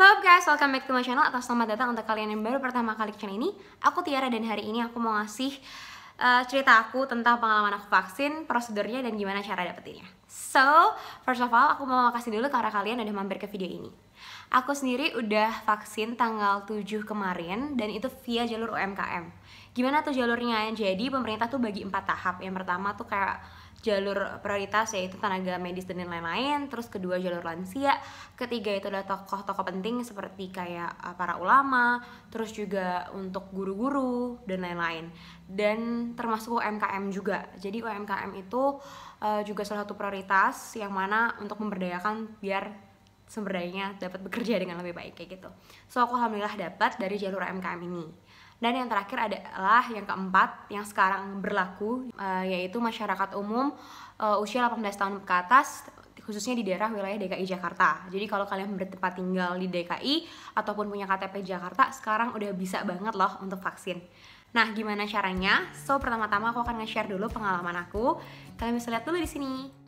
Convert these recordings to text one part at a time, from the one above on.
Halo guys, welcome back to my channel atau selamat datang untuk kalian yang baru pertama kali ke channel ini. Aku Tiara dan hari ini aku mau ngasih cerita aku tentang pengalaman aku vaksin, prosedurnya dan gimana cara dapetinnya. So, first of all, aku mau kasih dulu karena kalian udah mampir ke video ini. Aku sendiri udah vaksin tanggal 7 kemarin dan itu via jalur UMKM. Gimana tuh jalurnya? Jadi pemerintah tuh bagi 4 tahap. Yang pertama tuh kayak jalur prioritas yaitu tenaga medis dan lain-lain, terus kedua jalur lansia, ketiga itu adalah tokoh-tokoh penting seperti kayak para ulama, terus juga untuk guru-guru dan lain-lain, dan termasuk UMKM juga. Jadi UMKM itu juga salah satu prioritas yang mana untuk memberdayakan biar sumber dayanya dapat bekerja dengan lebih baik kayak gitu. So aku alhamdulillah dapat dari jalur UMKM ini. Dan yang terakhir adalah yang keempat yang sekarang berlaku, yaitu masyarakat umum usia 18 tahun ke atas, khususnya di daerah wilayah DKI Jakarta. Jadi kalau kalian bertempat tinggal di DKI ataupun punya KTP Jakarta, sekarang udah bisa banget loh untuk vaksin. Nah, gimana caranya? So, pertama-tama aku akan nge-share dulu pengalaman aku. Kalian bisa lihat dulu di sini.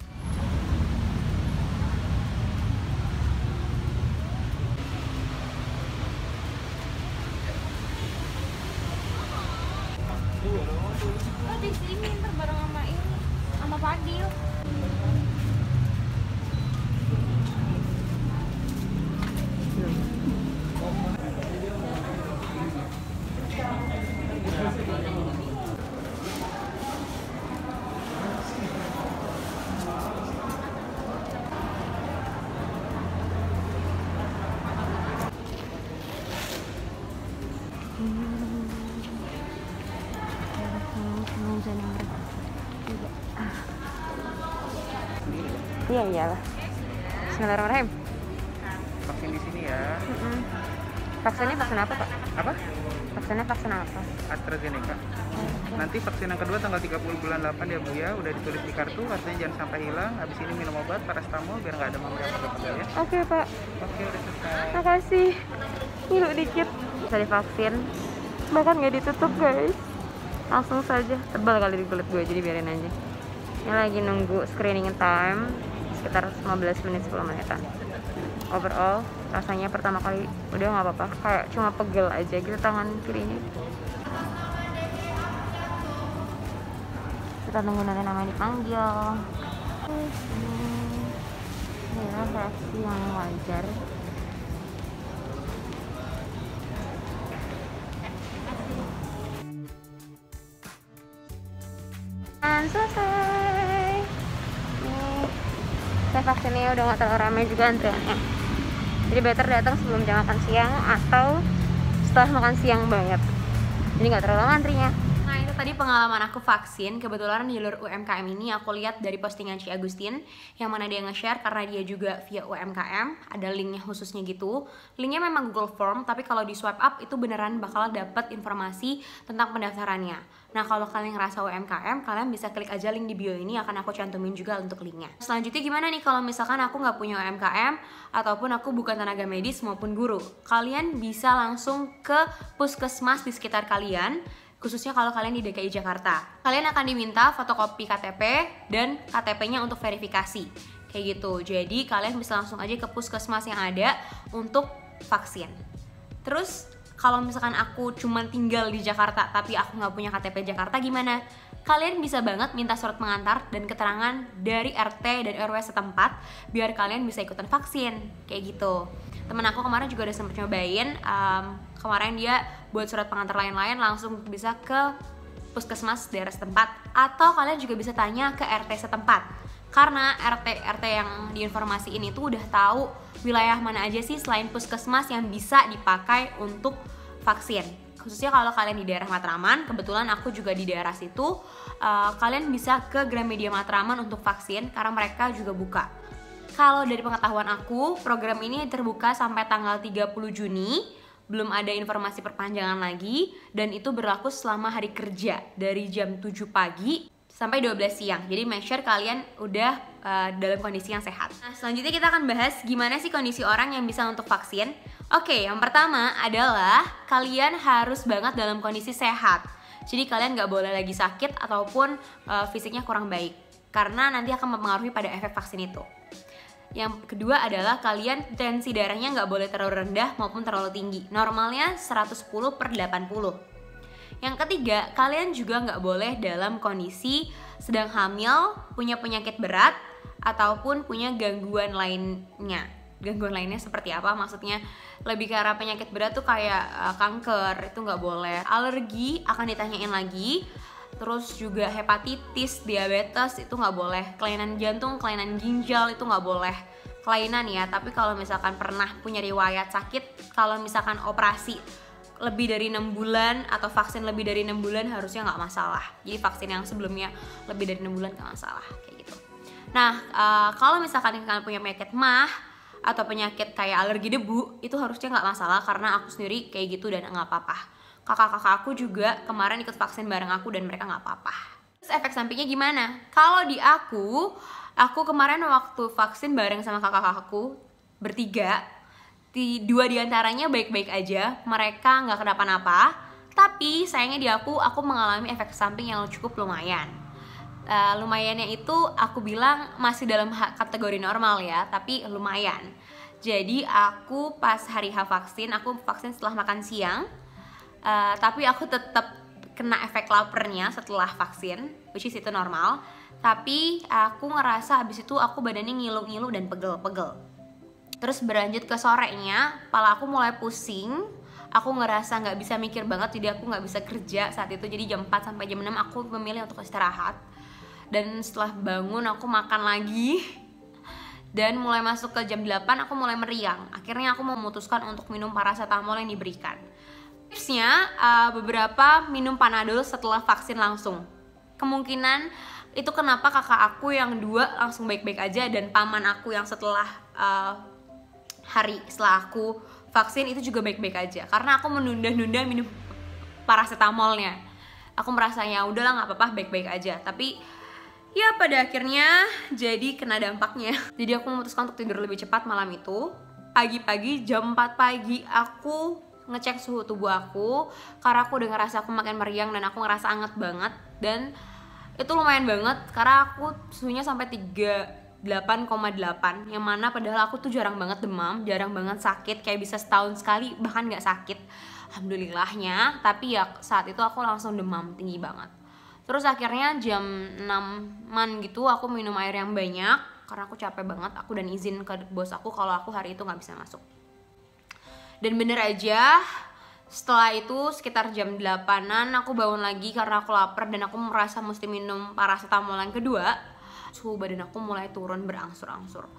Oh, di sini ntar bareng sama ini, sama Fadil. Iya iyalah. Bismillahirrahmanirrahim. Vaksin di sini ya. Vaksinnya vaksin apa, Pak? Apa? Vaksinnya vaksin apa? AstraZeneca. Nanti vaksin yang kedua tanggal 30 bulan 8 ya Bu ya. Udah ditulis di kartu, artinya jangan sampai hilang. Habis ini minum obat paracetamol biar nggak ada apa-apa ya. Oke, Pak. Oke, udah selesai. Makasih. Ngilu dikit. Bisa divaksin. Bahkan nggak ditutup, guys. Langsung saja. Tebal kali di kulit gue, jadi biarin aja. Ini lagi nunggu screening time sekitar 15 menit 10 menitan. Overall rasanya pertama kali udah nggak apa-apa, kayak cuma pegel aja gitu tangan kirinya. Kita nunggu nanti namanya dipanggil. Ini adalah reaksi yang wajar. Dan selesai. Nih, saya vaksinnya udah nggak terlalu ramai juga antriannya. Jadi better datang sebelum jam makan siang atau setelah makan siang banget. Jadi nggak terlalu lama antrinya. Nah, itu tadi pengalaman aku vaksin. Kebetulan di jalur UMKM ini aku lihat dari postingan Ci Agustin yang mana dia nge-share karena dia juga via UMKM, ada linknya khususnya gitu. Linknya memang Google Form, tapi kalau di swipe up itu beneran bakal dapet informasi tentang pendaftarannya. Nah, kalau kalian ngerasa UMKM, kalian bisa klik aja link di bio ini, akan aku cantumin juga untuk linknya. Selanjutnya gimana nih kalau misalkan aku nggak punya UMKM ataupun aku bukan tenaga medis maupun guru? Kalian bisa langsung ke puskesmas di sekitar kalian, khususnya kalau kalian di DKI Jakarta. Kalian akan diminta fotokopi KTP dan KTP-nya untuk verifikasi. Kayak gitu. Jadi kalian bisa langsung aja ke puskesmas yang ada untuk vaksin. Terus kalau misalkan aku cuma tinggal di Jakarta tapi aku nggak punya KTP Jakarta gimana? Kalian bisa banget minta surat pengantar dan keterangan dari RT dan RW setempat biar kalian bisa ikutan vaksin. Kayak gitu. Temen aku kemarin juga udah sempet nyobain. Kemarin dia buat surat pengantar lain-lain langsung bisa ke puskesmas daerah setempat, atau kalian juga bisa tanya ke RT setempat karena RT yang diinformasi ini tuh udah tahu wilayah mana aja sih selain puskesmas yang bisa dipakai untuk vaksin. Khususnya kalau kalian di daerah Matraman, kebetulan aku juga di daerah situ, kalian bisa ke Gramedia Matraman untuk vaksin karena mereka juga buka. Kalau dari pengetahuan aku, program ini terbuka sampai tanggal 30 Juni. Belum ada informasi perpanjangan lagi, dan itu berlaku selama hari kerja dari jam 7 pagi sampai 12 siang. Jadi make sure kalian udah dalam kondisi yang sehat. Nah, selanjutnya kita akan bahas gimana sih kondisi orang yang bisa untuk vaksin. Oke, yang pertama adalah kalian harus banget dalam kondisi sehat. Jadi kalian nggak boleh lagi sakit ataupun fisiknya kurang baik, karena nanti akan mempengaruhi pada efek vaksin itu. Yang kedua adalah kalian tensi darahnya nggak boleh terlalu rendah maupun terlalu tinggi. Normalnya 110/80. Yang ketiga, kalian juga nggak boleh dalam kondisi sedang hamil, punya penyakit berat, ataupun punya gangguan lainnya. Gangguan lainnya seperti apa? Maksudnya lebih ke arah penyakit berat tuh kayak kanker, itu nggak boleh. Alergi akan ditanyain lagi. Terus juga hepatitis, diabetes itu nggak boleh. Kelainan jantung, kelainan ginjal itu nggak boleh. Kelainan ya, tapi kalau misalkan pernah punya riwayat sakit, kalau misalkan operasi lebih dari 6 bulan atau vaksin lebih dari 6 bulan harusnya nggak masalah. Jadi vaksin yang sebelumnya lebih dari 6 bulan nggak masalah kayak gitu. Nah, kalau misalkan kalian punya penyakit MAH atau penyakit kayak alergi debu, itu harusnya nggak masalah karena aku sendiri kayak gitu dan nggak apa-apa. Kakak-kakak aku juga kemarin ikut vaksin bareng aku dan mereka nggak apa-apa. Terus efek sampingnya gimana? Kalau di aku kemarin waktu vaksin bareng sama kakak-kakakku bertiga, dua diantaranya baik-baik aja, mereka nggak kenapa-napa. Tapi sayangnya di aku mengalami efek samping yang cukup lumayan. Lumayannya itu aku bilang masih dalam kategori normal ya, tapi lumayan. Jadi aku pas hari H vaksin, aku vaksin setelah makan siang. Tapi aku tetap kena efek laparnya setelah vaksin, which is itu normal. Tapi aku ngerasa abis itu aku badannya ngilu-ngilu dan pegel-pegel. Terus berlanjut ke sorenya, kepala aku mulai pusing. Aku ngerasa nggak bisa mikir banget, jadi aku nggak bisa kerja saat itu. Jadi jam 4 sampai jam 6 aku memilih untuk istirahat. Dan setelah bangun aku makan lagi. Dan mulai masuk ke jam 8 aku mulai meriang. Akhirnya aku memutuskan untuk minum paracetamol yang diberikan. Tipsnya, beberapa minum Panadol setelah vaksin langsung. Kemungkinan itu kenapa kakak aku yang 2 langsung baik-baik aja dan paman aku yang setelah hari setelah aku vaksin itu juga baik-baik aja. Karena aku menunda-nunda minum paracetamolnya. Aku merasa ya udahlah nggak apa-apa, baik-baik aja. Tapi ya pada akhirnya jadi kena dampaknya. Jadi aku memutuskan untuk tidur lebih cepat malam itu. Pagi-pagi jam 4 pagi aku ngecek suhu tubuh aku karena aku udah ngerasa aku makin meriang dan aku ngerasa anget banget. Dan itu lumayan banget karena aku suhunya sampai 38,8, yang mana padahal aku tuh jarang banget demam, jarang banget sakit, kayak bisa setahun sekali bahkan nggak sakit, alhamdulillahnya. Tapi ya saat itu aku langsung demam tinggi banget. Terus akhirnya jam 6-an gitu aku minum air yang banyak karena aku capek banget. Aku dan izin ke bos aku kalau aku hari itu nggak bisa masuk. Dan bener aja, setelah itu sekitar jam 8-an aku bangun lagi karena aku lapar dan aku merasa mesti minum paracetamol yang kedua. Suhu badan aku mulai turun berangsur-angsur.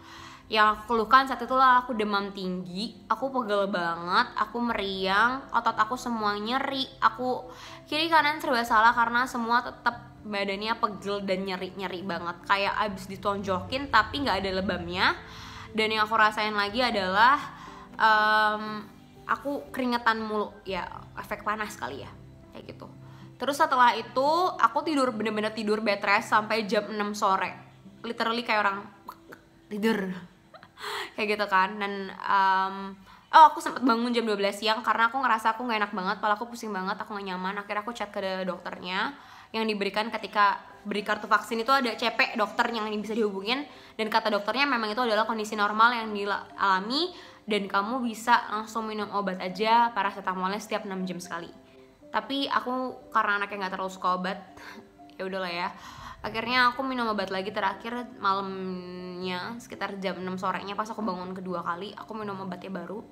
Yang aku keluhkan saat itulah aku demam tinggi, aku pegel banget, aku meriang, otot aku semua nyeri, aku kiri kanan serba salah karena semua tetap badannya pegel dan nyeri-nyeri banget. Kayak abis ditonjokin tapi gak ada lebamnya. Dan yang aku rasain lagi adalah aku keringetan mulu, ya efek panas kali ya, kayak gitu. Terus setelah itu aku tidur, bener-bener tidur bed rest sampai jam 6 sore, literally kayak orang tidur kayak gitu kan. Dan aku sempat bangun jam 12 siang karena aku ngerasa aku gak enak banget, kepala aku pusing banget, aku gak nyaman. Akhirnya aku chat ke dokternya yang diberikan ketika beri kartu vaksin itu ada CP dokter yang bisa dihubungin, dan kata dokternya memang itu adalah kondisi normal yang dialami dan kamu bisa langsung minum obat aja paracetamolnya setiap 6 jam sekali. Tapi aku karena anaknya nggak terlalu suka obat, ya udahlah ya. Akhirnya aku minum obat lagi terakhir malamnya sekitar jam 6 sorenya pas aku bangun kedua kali, aku minum obatnya baru.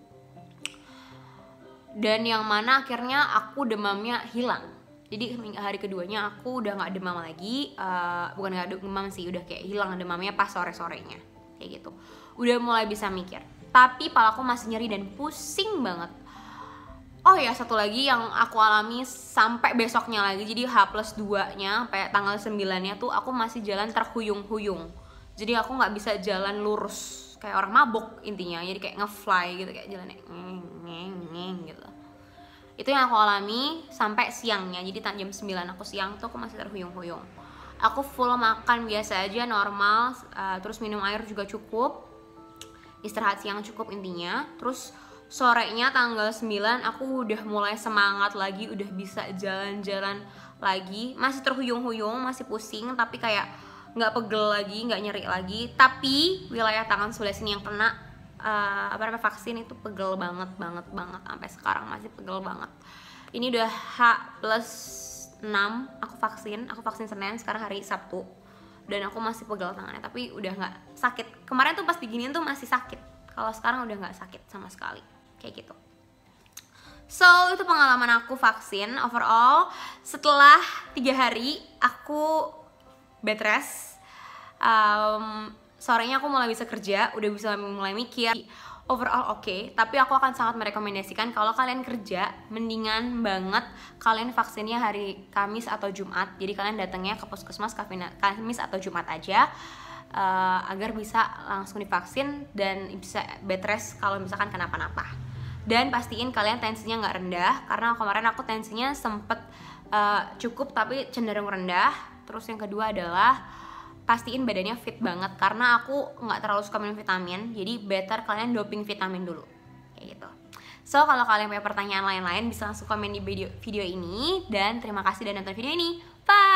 Dan yang mana akhirnya aku demamnya hilang. Jadi hari keduanya aku udah nggak demam lagi, bukan nggak demam sih, udah kayak hilang demamnya pas sore-sorenya, kayak gitu. Udah mulai bisa mikir. Tapi palaku masih nyeri dan pusing banget. Oh ya, satu lagi yang aku alami sampai besoknya lagi, jadi H+2 nya sampai tanggal 9 nya tuh aku masih jalan terhuyung-huyung. Jadi aku gak bisa jalan lurus, kayak orang mabok intinya. Jadi kayak nge-fly gitu, kayak jalannya ngeng gitu. Itu yang aku alami sampai siangnya. Jadi jam 9 aku siang tuh aku masih terhuyung-huyung. Aku full makan biasa aja, normal, terus minum air juga cukup, istirahat siang cukup intinya. Terus sorenya tanggal 9 aku udah mulai semangat lagi, udah bisa jalan-jalan lagi. Masih terhuyung-huyung, masih pusing, tapi kayak nggak pegel lagi, nggak nyeri lagi. Tapi wilayah tangan sebelah sini yang kena vaksin itu pegel banget sampai sekarang masih pegel banget. Ini udah H+6 aku vaksin Senin, sekarang hari Sabtu, dan aku masih pegel tangannya, tapi udah nggak sakit. Kemarin tuh pas diginiin tuh masih sakit, kalau sekarang udah nggak sakit sama sekali, kayak gitu. So itu pengalaman aku vaksin overall. Setelah 3 hari aku bed rest, sorenya aku mulai bisa kerja, udah bisa mulai mikir. Overall oke, tapi aku akan sangat merekomendasikan kalau kalian kerja, mendingan banget kalian vaksinnya hari Kamis atau Jumat. Jadi kalian datangnya ke puskesmas Kamis atau Jumat aja, agar bisa langsung divaksin dan bisa bed rest kalau misalkan kenapa-napa. Dan pastiin kalian tensinya nggak rendah, karena kemarin aku tensinya sempet cukup tapi cenderung rendah. Terus yang kedua adalah pastiin badannya fit banget, karena aku nggak terlalu suka minum vitamin, jadi better kalian doping vitamin dulu, kayak gitu. So kalau kalian punya pertanyaan lain-lain bisa langsung komen di video ini, dan terima kasih udah nonton video ini. Bye.